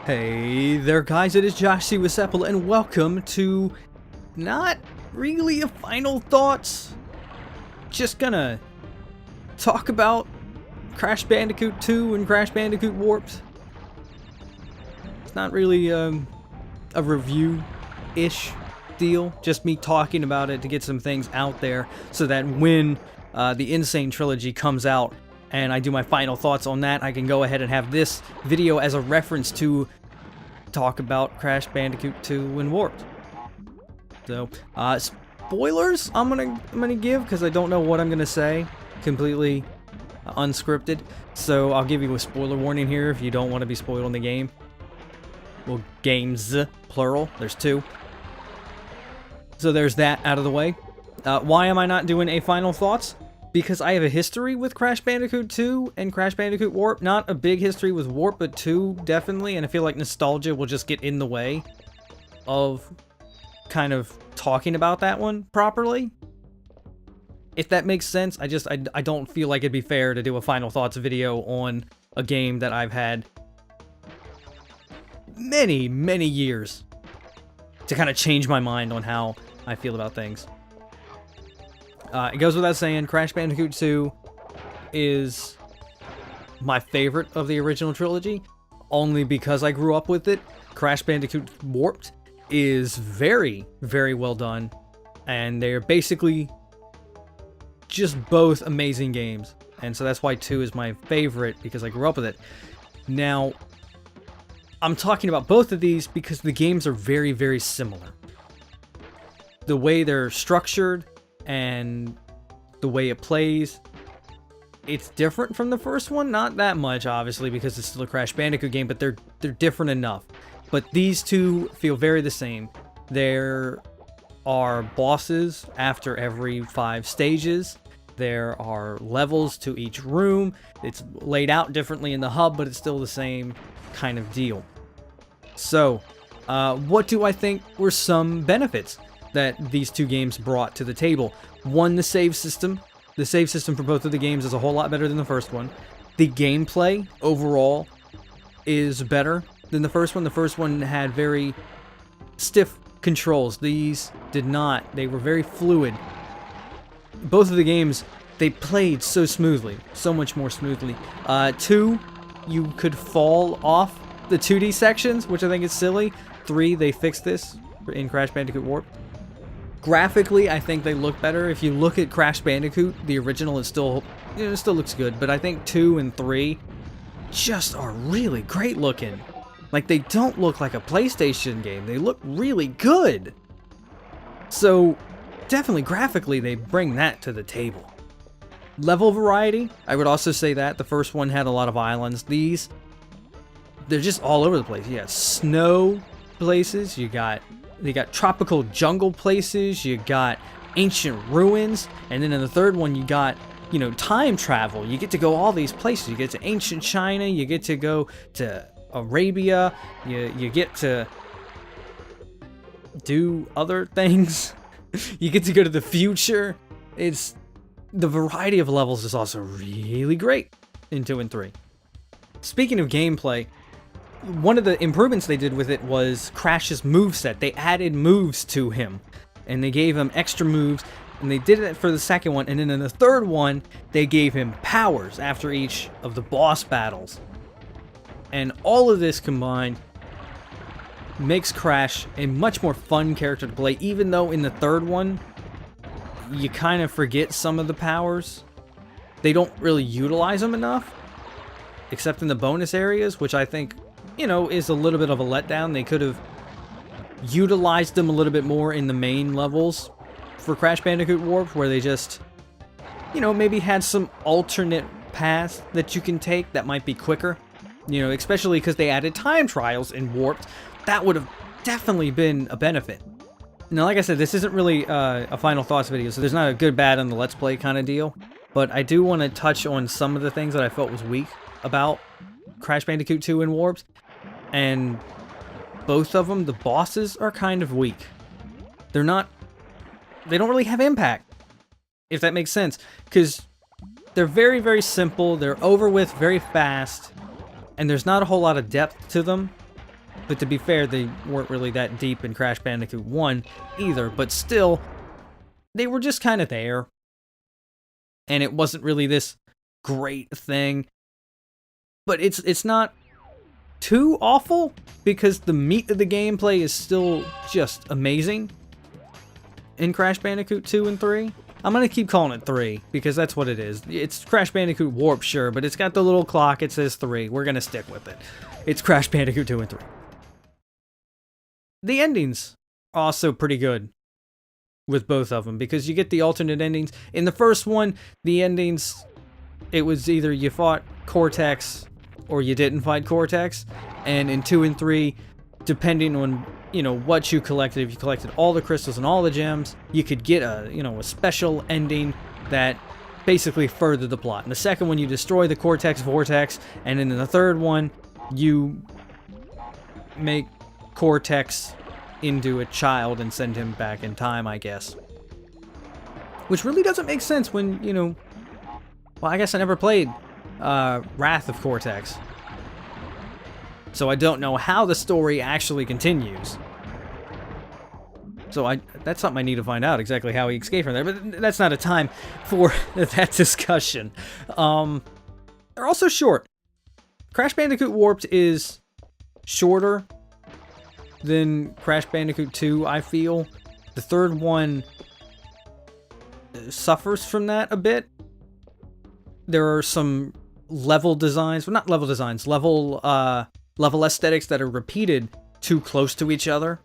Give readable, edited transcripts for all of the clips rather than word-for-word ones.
Hey there guys, it is Siwasepl and welcome to not really a final thoughts. Just gonna talk about Crash Bandicoot 2 and Crash Bandicoot Warped. It's not really a review-ish deal, just me talking about it to get some things out there so that when the Insane Trilogy comes out and I do my final thoughts on that, I can go ahead and have this video as a reference to talk about Crash Bandicoot 2 and Warped. So, spoilers I'm gonna give because I don't know what I'm gonna say. Completely unscripted. So I'll give you a spoiler warning here if you don't want to be spoiled in the game. Well, games, plural. There's two. So there's that out of the way. Why am I not doing a final thoughts? Because I have a history with Crash Bandicoot 2 and Crash Bandicoot Warp. Not a big history with Warp, but 2 definitely. And I feel like nostalgia will just get in the way of kind of talking about that one properly. If that makes sense, I don't feel like it'd be fair to do a final thoughts video on a game that I've had many, many years to kind of change my mind on how I feel about things. It goes without saying, Crash Bandicoot 2 is my favorite of the original trilogy, only because I grew up with it. Crash Bandicoot Warped is very, very well done, and they're basically just both amazing games, and so that's why 2 is my favorite, because I grew up with it. Now, I'm talking about both of these because the games are very, very similar. The way they're structured and the way it plays, it's different from the first one. Not that much, obviously, because it's still a Crash Bandicoot game, but they're different enough. But these two feel very the same. There are bosses after every 5 stages. There are levels to each room. It's laid out differently in the hub, but it's still the same kind of deal. So, what do I think were some benefits that these two games brought to the table? One, the save system. The save system for both of the games is a whole lot better than the first one. The gameplay overall is better than the first one. The first one had very stiff controls. These did not. They were very fluid. Both of the games, they played so smoothly. So much more smoothly. 2, you could fall off the 2D sections, which I think is silly. 3, they fixed this in Crash Bandicoot Warped. Graphically, I think they look better. If you look at Crash Bandicoot, the original, it still looks good. But I think 2 and 3 just are really great looking. Like, they don't look like a PlayStation game. They look really good. So, definitely graphically, they bring that to the table. Level variety, I would also say that. The first one had a lot of islands. These, they're just all over the place. You got snow places, you got tropical jungle places, you got ancient ruins, and then in the third one you got, time travel. You get to go all these places. You get to ancient China, you get to go to Arabia, you get to do other things. You get to go to the future. The variety of levels is also really great in 2 and 3. Speaking of gameplay, one of the improvements they did with it was Crash's moveset. They added moves to him, and they gave him extra moves, and they did it for the second one, and then in the third one, they gave him powers after each of the boss battles. And all of this combined makes Crash a much more fun character to play, even though in the third one, you kind of forget some of the powers. They don't really utilize them enough, except in the bonus areas, which I think, is a little bit of a letdown. They could have utilized them a little bit more in the main levels for Crash Bandicoot Warped, where they just, maybe had some alternate paths that you can take that might be quicker. Especially because they added time trials in Warped. That would have definitely been a benefit. Now, like I said, this isn't really a final thoughts video, so there's not a good bad on the let's play kind of deal. But I do want to touch on some of the things that I felt was weak about Crash Bandicoot 2 and Warped. And both of them, the bosses are kind of weak. They don't really have impact, if that makes sense. Because they're very, very simple, they're over with very fast, and there's not a whole lot of depth to them. But to be fair, they weren't really that deep in Crash Bandicoot 1 either. But still, they were just kind of there. And it wasn't really this great thing. But it's not too awful, because the meat of the gameplay is still just amazing in Crash Bandicoot 2 and 3. I'm going to keep calling it 3, because that's what it is. It's Crash Bandicoot Warp, sure, but it's got the little clock, it says 3. We're going to stick with it. It's Crash Bandicoot 2 and 3. The endings are also pretty good with both of them, because you get the alternate endings. In the first one, the endings, it was either you fought Cortex or you didn't fight Cortex, and in 2 and 3, depending on, you know, what you collected, if you collected all the crystals and all the gems, you could get a, you know, a special ending that basically furthered the plot. In the second one, you destroy the Cortex Vortex, and in the third one, you make Cortex into a child and send him back in time, I guess. Which really doesn't make sense when, you know, well, I guess I never played Wrath of Cortex, so I don't know how the story actually continues. So that's something I need to find out, exactly how he escaped from there, but that's not a time for that discussion. They're also short. Crash Bandicoot Warped is shorter than Crash Bandicoot 2, I feel. The third one suffers from that a bit. There are some level designs, well, not level designs, level aesthetics that are repeated too close to each other.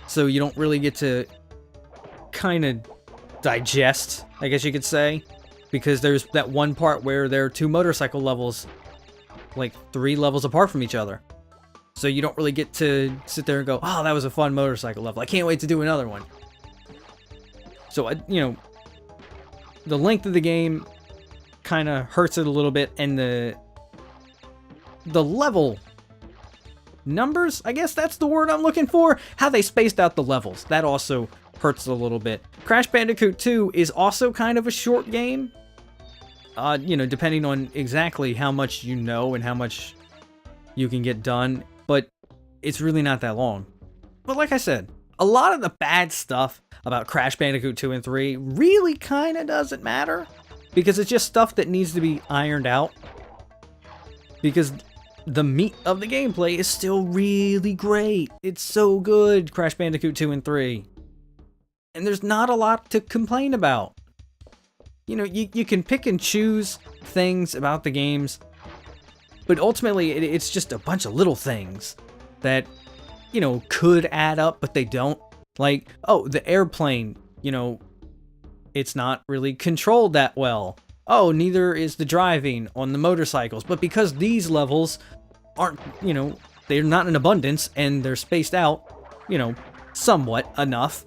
So you don't really get to kind of digest, I guess you could say, because there's that one part where there are 2 motorcycle levels, like 3 levels apart from each other. So you don't really get to sit there and go, oh, that was a fun motorcycle level, I can't wait to do another one. So, you know, the length of the game kind of hurts it a little bit, and the level numbers, I guess that's the word I'm looking for, how they spaced out the levels, that also hurts a little bit. Crash Bandicoot 2 is also kind of a short game, you know, depending on exactly how much you know and how much you can get done, but it's really not that long. But like I said, a lot of the bad stuff about Crash Bandicoot 2 and 3 really kind of doesn't matter, because it's just stuff that needs to be ironed out, because the meat of the gameplay is still really great. It's so good, Crash Bandicoot 2 and 3. And there's not a lot to complain about. You know, you can pick and choose things about the games, but ultimately it's just a bunch of little things that, you know, could add up, but they don't. Like, oh, the airplane, you know, it's not really controlled that well. Oh, neither is the driving on the motorcycles. But because these levels aren't, you know, they're not in abundance and they're spaced out, you know, somewhat enough,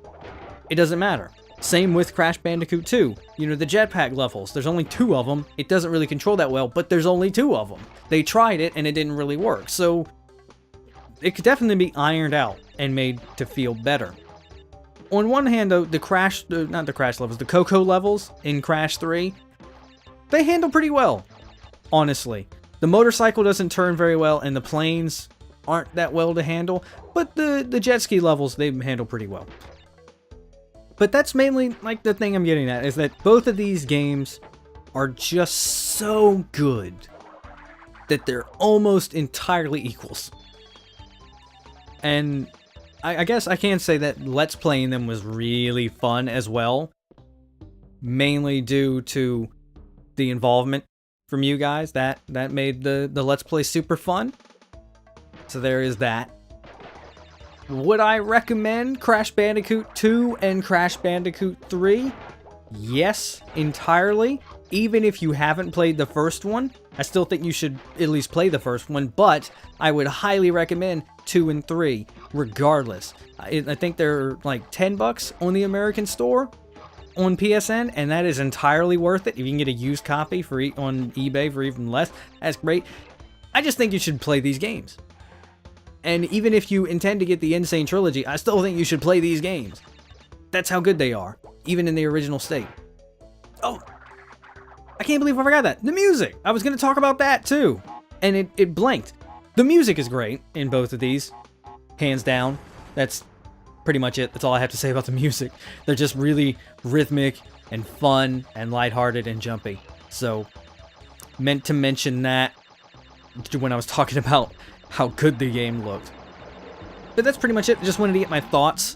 it doesn't matter. Same with Crash Bandicoot 2. You know, the jetpack levels, there's only 2 of them. It doesn't really control that well, but there's only 2 of them. They tried it and it didn't really work. So it could definitely be ironed out and made to feel better. On one hand, though, the Coco levels in Crash 3, they handle pretty well, honestly. The motorcycle doesn't turn very well, and the planes aren't that well to handle, but the jet ski levels, they handle pretty well. But that's mainly, like, the thing I'm getting at, is that both of these games are just so good that they're almost entirely equals. And I guess I can say that Let's Playing them was really fun as well, mainly due to the involvement from you guys. That made the Let's Play super fun. So there is that. Would I recommend Crash Bandicoot 2 and Crash Bandicoot 3? Yes, entirely. Even if you haven't played the first one, I still think you should at least play the first one, but I would highly recommend 2 and 3, regardless. I think they're like $10 on the American store on PSN, and that is entirely worth it. If you can get a used copy on eBay for even less, that's great. I just think you should play these games. And even if you intend to get the Insane Trilogy, I still think you should play these games. That's how good they are, even in the original state. Oh, I can't believe I forgot that. The music! I was going to talk about that too. And it blinked. The music is great in both of these, hands down. That's pretty much it. That's all I have to say about the music. They're just really rhythmic and fun and lighthearted and jumpy. So, meant to mention that when I was talking about how good the game looked. But that's pretty much it. Just wanted to get my thoughts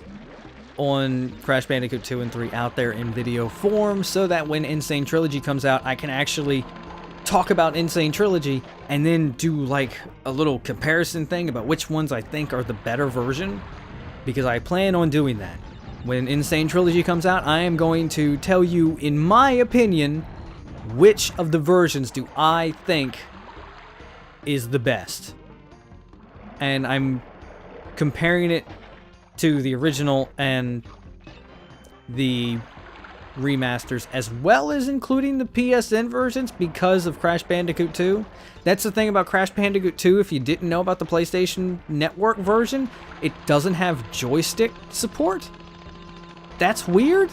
on Crash Bandicoot 2 and 3 out there in video form so that when Insane Trilogy comes out, I can actually talk about Insane Trilogy and then do like a little comparison thing about which ones I think are the better version, because I plan on doing that. When Insane Trilogy comes out, I am going to tell you, in my opinion, which of the versions do I think is the best. And I'm comparing it to the original and the remasters, as well as including the PSN versions because of Crash Bandicoot 2. That's the thing about Crash Bandicoot 2, if you didn't know about the PlayStation Network version, it doesn't have joystick support. That's weird.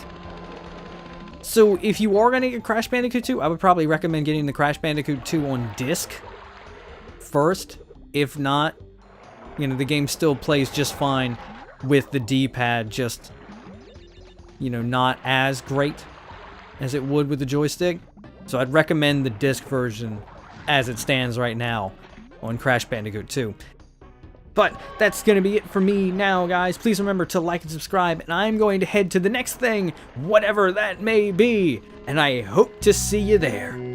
So if you are going to get Crash Bandicoot 2, I would probably recommend getting the Crash Bandicoot 2 on disc first. If not, you know, the game still plays just fine with the D-pad, just, you know, not as great as it would with the joystick. So I'd recommend the disc version as it stands right now on Crash Bandicoot 2. But that's going to be it for me now, guys. Please remember to like and subscribe, and I'm going to head to the next thing, whatever that may be, and I hope to see you there.